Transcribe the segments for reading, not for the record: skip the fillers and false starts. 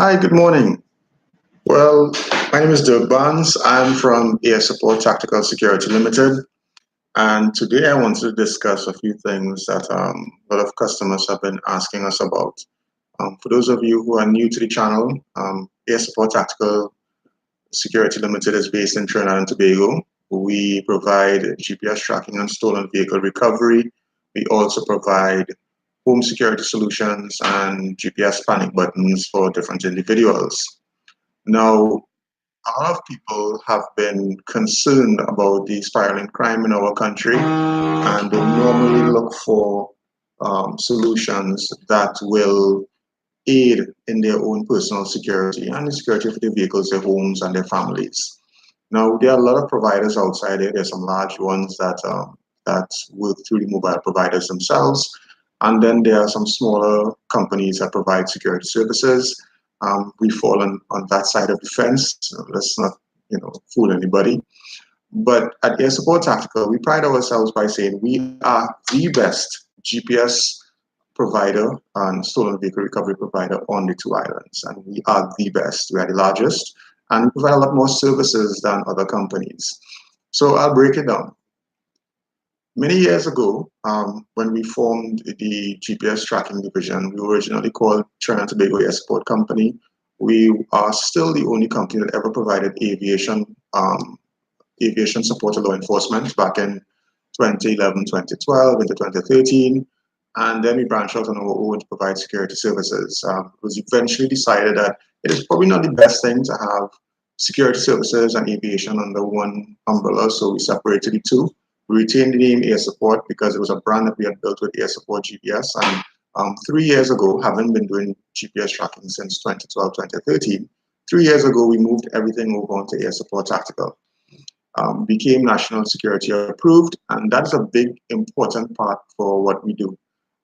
Hi, good morning. Well, my name is Dirk Barnes. I'm from Air Support Tactical Security Limited, and today I want to discuss a few things that a lot of customers have been asking us about. For those of you who are new to the channel, Air Support Tactical Security Limited is based in Trinidad and Tobago. We provide GPS tracking and stolen vehicle recovery. We also provide home security solutions and GPS panic buttons for different individuals. Now, a lot of people have been concerned about the spiraling crime in our country, and they normally look for solutions that will aid in their own personal security and the security of their vehicles, their homes, and their families. Now, there are a lot of providers outside there. There's some large ones that work through the mobile providers themselves, and then there are some smaller companies that provide security services. We fall on that side of the fence. So let's not, fool anybody. But at Air Support Tactical, we pride ourselves by saying we are the best GPS provider and stolen vehicle recovery provider on the two islands, and we are the best. We are the largest, and we provide a lot more services than other companies. So I'll break it down. Many years ago, when we formed the GPS tracking division, we were originally called Trinidad and Tobago Air Support Company. We are still the only company that ever provided aviation support to law enforcement back in 2011, 2012, into 2013. And then we branched out on our own to provide security services. It was eventually decided that it is probably not the best thing to have security services and aviation under one umbrella, so we separated the two. We retained the name Air Support because it was a brand that we had built with Air Support GPS. And 3 years ago, having been doing GPS tracking since 2012, 2013, 3 years ago, we moved everything over onto Air Support Tactical. Became national security approved, and that's a big important part for what we do.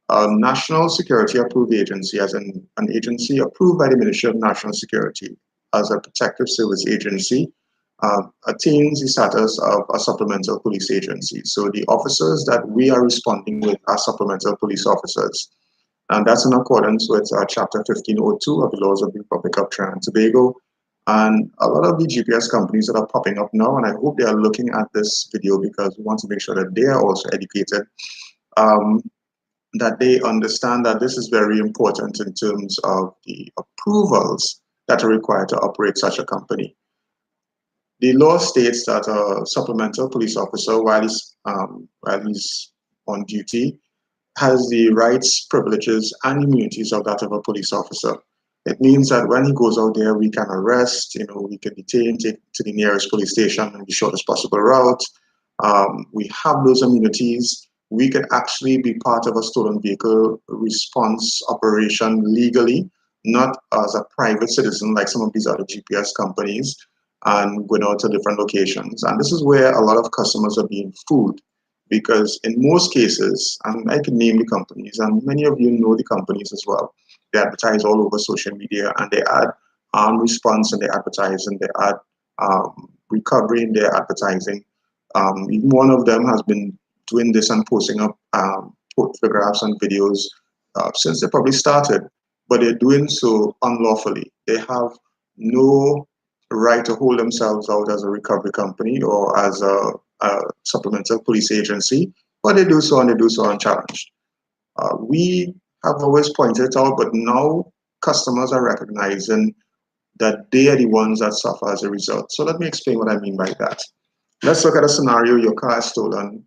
A national security approved agency, as an agency approved by the Ministry of National Security as a protective service agency, attains the status of a supplemental police agency. So the officers that we are responding with are supplemental police officers. And that's in accordance with Chapter 1502 of the Laws of the Republic of Trinidad and Tobago. And a lot of the GPS companies that are popping up now, and I hope they are looking at this video because we want to make sure that they are also educated, that they understand that this is very important in terms of the approvals that are required to operate such a company. The law states that a supplemental police officer, while he's on duty, has the rights, privileges, and immunities of that of a police officer. It means that when he goes out there, we can arrest, we can detain, take to the nearest police station in the shortest possible route. We have those immunities. We can actually be part of a stolen vehicle response operation legally, not as a private citizen like some of these other GPS companies, and going out to different locations. And this is where a lot of customers are being fooled, because in most cases, and I can name the companies, and many of you know the companies as well, they advertise all over social media, and they add response in their advertising, they add recovery in their advertising. Even one of them has been doing this and posting up photographs and videos since they probably started, but they're doing so unlawfully. They have no right to hold themselves out as a recovery company or as a supplemental police agency, but they do so, and they do so unchallenged. We have always pointed out, but now customers are recognizing that they are the ones that suffer as a result. So let me explain what I mean by that. Let's look at a scenario: your car is stolen,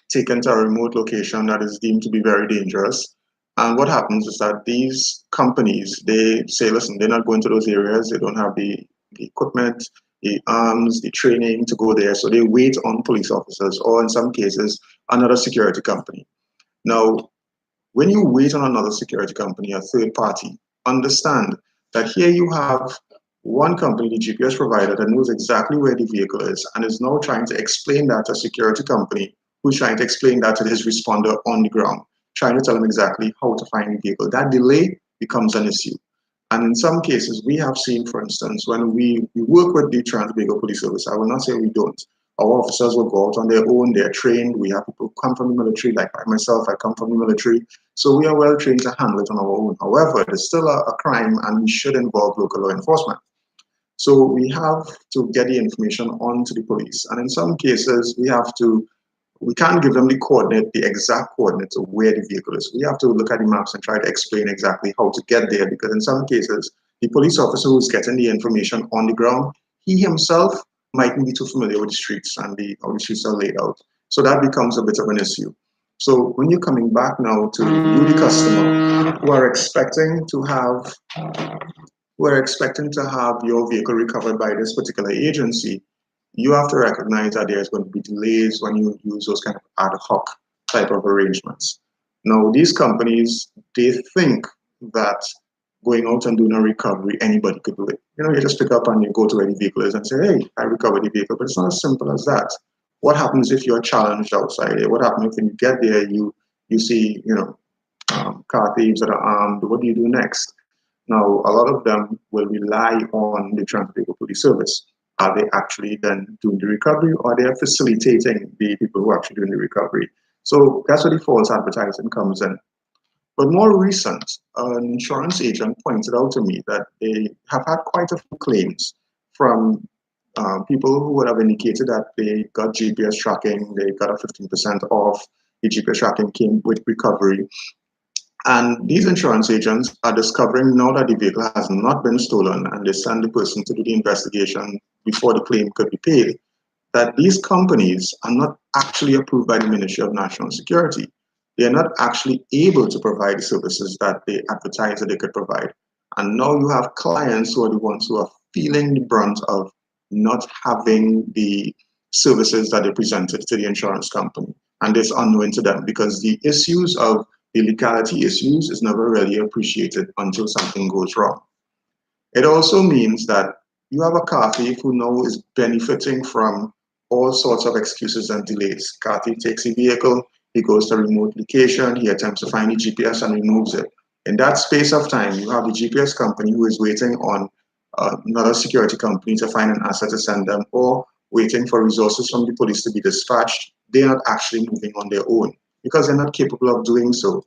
taken to a remote location that is deemed to be very dangerous. And what happens is that these companies, they say, listen, they're not going to those areas. They don't have the equipment, the arms, the training to go there. So they wait on police officers, or in some cases, another security company. Now, when you wait on another security company, a third party, understand that here you have one company, the GPS provider, that knows exactly where the vehicle is and is now trying to explain that to a security company who's trying to explain that to his responder on the ground, trying to tell him exactly how to find the vehicle. That delay becomes an issue. And in some cases, we have seen, for instance, when we work with the Trinidad and Tobago Police Service, I will not say we don't, Our officers will go out on their own, they're trained. We have people who come from the military, like myself, I come from the military. So we are well trained to handle it on our own. However, it is still a crime and we should involve local law enforcement. So we have to get the information onto the police. And in some cases, we can't give them the exact coordinates of where the vehicle is. We have to look at the maps and try to explain exactly how to get there, because in some cases, the police officer who's getting the information on the ground, he himself mightn't be too familiar with the streets and how the streets are laid out. So that becomes a bit of an issue. So when you're coming back now to you, the customer, who are expecting to have your vehicle recovered by this particular agency, you have to recognize that there's going to be delays when you use those kind of ad hoc type of arrangements. Now, these companies, they think that going out and doing a recovery, anybody could do it. You just pick up and you go to where the vehicle is and say, hey, I recovered the vehicle. But it's not as simple as that. What happens if you're challenged outside there? What happens if when you get there, you see, car thieves that are armed? What do you do next? Now, a lot of them will rely on the transit vehicle police service. Are they actually then doing the recovery, or are they facilitating the people who are actually doing the recovery? So that's where the false advertising comes in. But more recent, an insurance agent pointed out to me that they have had quite a few claims from people who would have indicated that they got GPS tracking, they got a 15% off, the GPS tracking came with recovery. And these insurance agents are discovering now that the vehicle has not been stolen, and they send the person to do the investigation before the claim could be paid, that these companies are not actually approved by the Ministry of National Security. They are not actually able to provide the services that they advertise that they could provide. And now you have clients who are the ones who are feeling the brunt of not having the services that they presented to the insurance company. And it's unknown to them, because the issues of the legality issues is never really appreciated until something goes wrong. It also means that you have a car thief who now is benefiting from all sorts of excuses and delays. Car thief takes a vehicle, he goes to a remote location, he attempts to find the GPS and removes it. In that space of time, you have the GPS company who is waiting on another security company to find an asset to send them, or waiting for resources from the police to be dispatched. They're not actually moving on their own because they're not capable of doing so.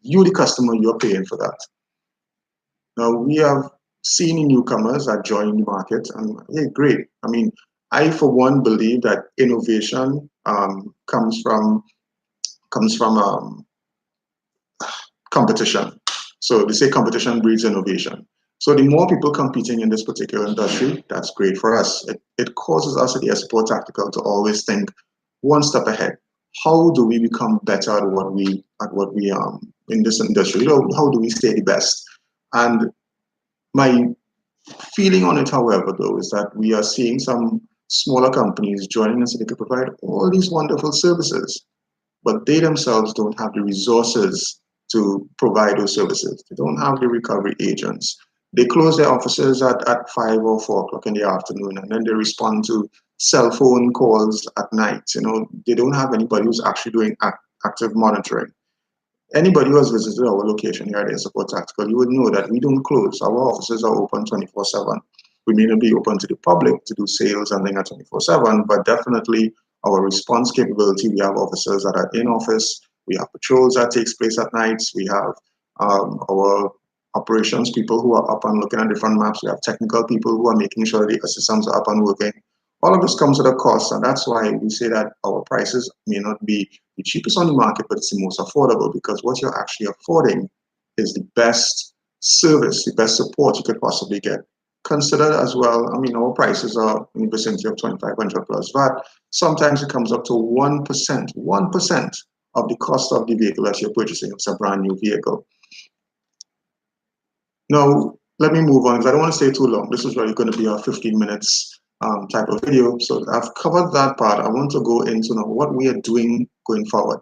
You, the customer, you're paying for that. Now, we have seen newcomers that join the market, and hey, great. I mean, I for one believe that innovation comes from competition. So they say competition breeds innovation. So the more people competing in this particular industry, that's great for us. It causes us at the Support Tactical to always think one step ahead. How do we become better at what we in this industry? How do we stay the best? And my feeling on it, however, though, is that we are seeing some smaller companies joining us so they can provide all these wonderful services, but they themselves don't have the resources to provide those services. They don't have the recovery agents. They close their offices at 5 or 4 o'clock in the afternoon, and then they respond to cell phone calls at night. They don't have anybody who's actually doing active monitoring. Anybody who has visited our location here at Support Tactical, you would know that we don't close. Our offices are open 24/7. We may not be open to the public to do sales and things at 24/7, but definitely our response capability, we have officers that are in office, we have patrols that takes place at nights, we have our operations people who are up and looking at different maps, we have technical people who are making sure the systems are up and working. All of this comes at a cost, and that's why we say that our prices may not be the cheapest on the market, but it's the most affordable, because what you're actually affording is the best service, the best support you could possibly get. Consider as well, I mean, our prices are in the vicinity of 2,500 plus VAT. Sometimes it comes up to 1% of the cost of the vehicle that you're purchasing. It's a brand new vehicle. Now, let me move on, because I don't want to stay too long. This is really going to be a 15 minutes type of video. So I've covered that part. I want to go into now what we are doing going forward.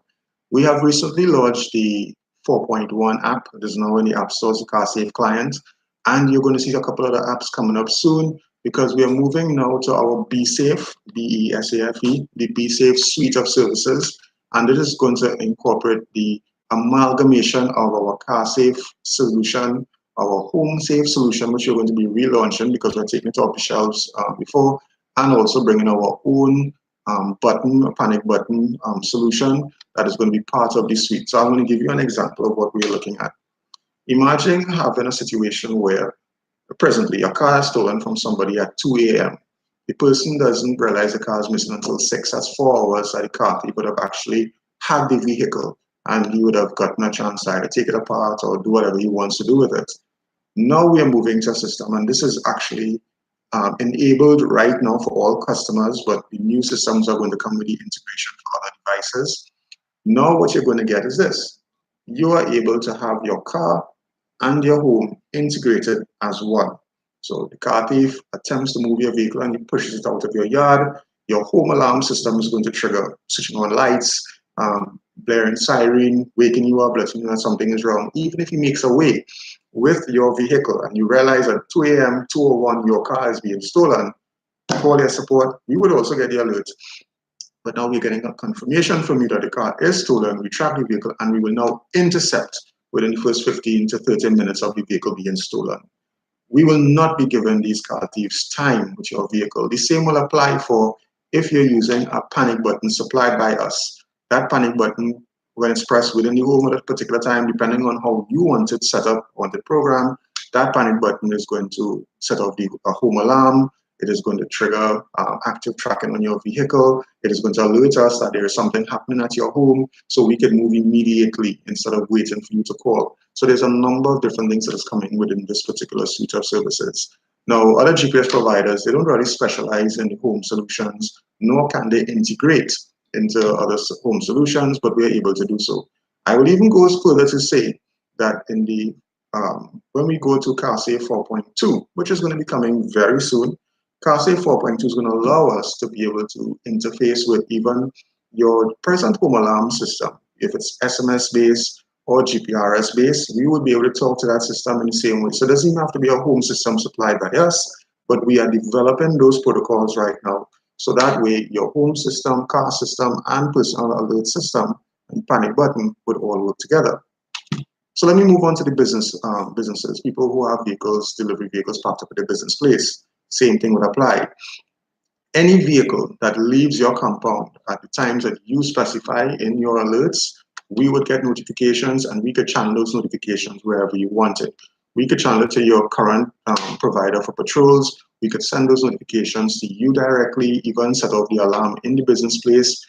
We have recently launched the 4.1 app. It is now in the App Store, the CarSafe client. And you're going to see a couple other apps coming up soon, because we are moving now to our BeSafe, BeSafe, the BeSafe suite of services. And it is going to incorporate the amalgamation of our CarSafe solution, our home safe solution, which we're going to be relaunching because we're taking it off the shelves before, and also bringing our own button, a panic button solution that is going to be part of the suite. So I'm going to give you an example of what we're looking at. Imagine having a situation where presently a car is stolen from somebody at 2 a.m. The person doesn't realize the car is missing until 6. That's 4 hours that the car thief would have actually had the vehicle, and he would have gotten a chance to either take it apart or do whatever he wants to do with it. Now we are moving to a system, and this is actually enabled right now for all customers, but the new systems are going to come with the integration for other devices. Now what you're going to get is this. You are able to have your car and your home integrated as one. So the car thief attempts to move your vehicle and he pushes it out of your yard. Your home alarm system is going to trigger switching on lights, blaring siren, waking you up, letting you know that something is wrong. Even if he makes away with your vehicle and you realize at 2 a.m., 2:01, your car is being stolen, call your support. We would also get the alert. But now we're getting a confirmation from you that the car is stolen. We track the vehicle and we will now intercept within the first 15 to 30 minutes of the vehicle being stolen. We will not be giving these car thieves time with your vehicle. The same will apply for if you're using a panic button supplied by us. That panic button, when it's pressed within the home at a particular time, depending on how you want it set up, want it programmed, that panic button is going to set off a home alarm. It is going to trigger active tracking on your vehicle. It is going to alert us that there is something happening at your home so we can move immediately instead of waiting for you to call. So there's a number of different things that is coming within this particular suite of services. Now, other GPS providers, they don't really specialize in home solutions, nor can they integrate into other home solutions, but we're able to do so. I will even go further to say that in the when we go to CarSafe 4.2, which is going to be coming very soon, CarSafe 4.2 is going to allow us to be able to interface with even your present home alarm system. If it's SMS based or GPRS based, we would be able to talk to that system in the same way. So it doesn't even have to be a home system supplied by us, but we are developing those protocols right now. So that way your home system, car system, and personal alert system and panic button would all work together. So let me move on to the businesses, people who have vehicles, delivery vehicles parked up at their business place. Same thing would apply. Any vehicle that leaves your compound at the times that you specify in your alerts, we would get notifications and we could channel those notifications wherever you want it. We could channel it to your current provider for patrols. We could send those notifications to you directly, even set off the alarm in the business place,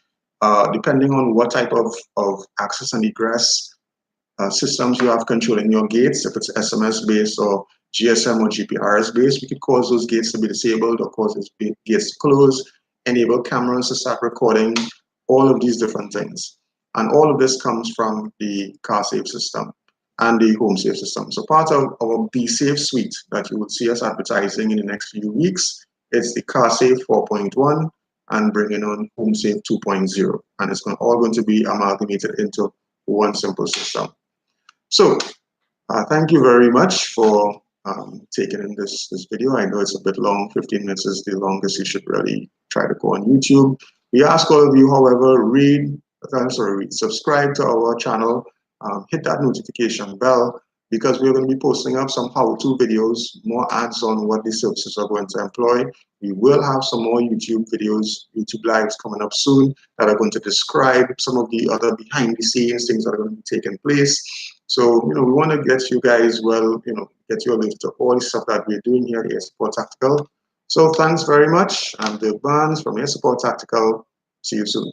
depending on what type of access and egress systems you have controlling your gates. If it's SMS based or GSM or GPRS based, we could cause those gates to be disabled or cause those gates to close, enable cameras to start recording, all of these different things. And all of this comes from the CarSafe system and the HomeSafe system. So part of our BeSafe suite that you will see us advertising in the next few weeks, it's the CarSafe 4.1 and bringing on HomeSafe 2.0. And it's all going to be amalgamated into one simple system. So thank you very much for taking in this video. I know it's a bit long. 15 minutes is the longest. You should really try to go on YouTube. We ask all of you, however, subscribe to our channel, hit that notification bell, because we're going to be posting up some how-to videos, more ads on what the services are going to employ. We will have some more YouTube videos, YouTube lives coming up soon that are going to describe some of the other behind the scenes things that are going to be taking place. So, we want to get you guys get you a list of all the stuff that we're doing here at Air Support Tactical. So thanks very much. I'm Dirk Barnes from Air Support Tactical. See you soon.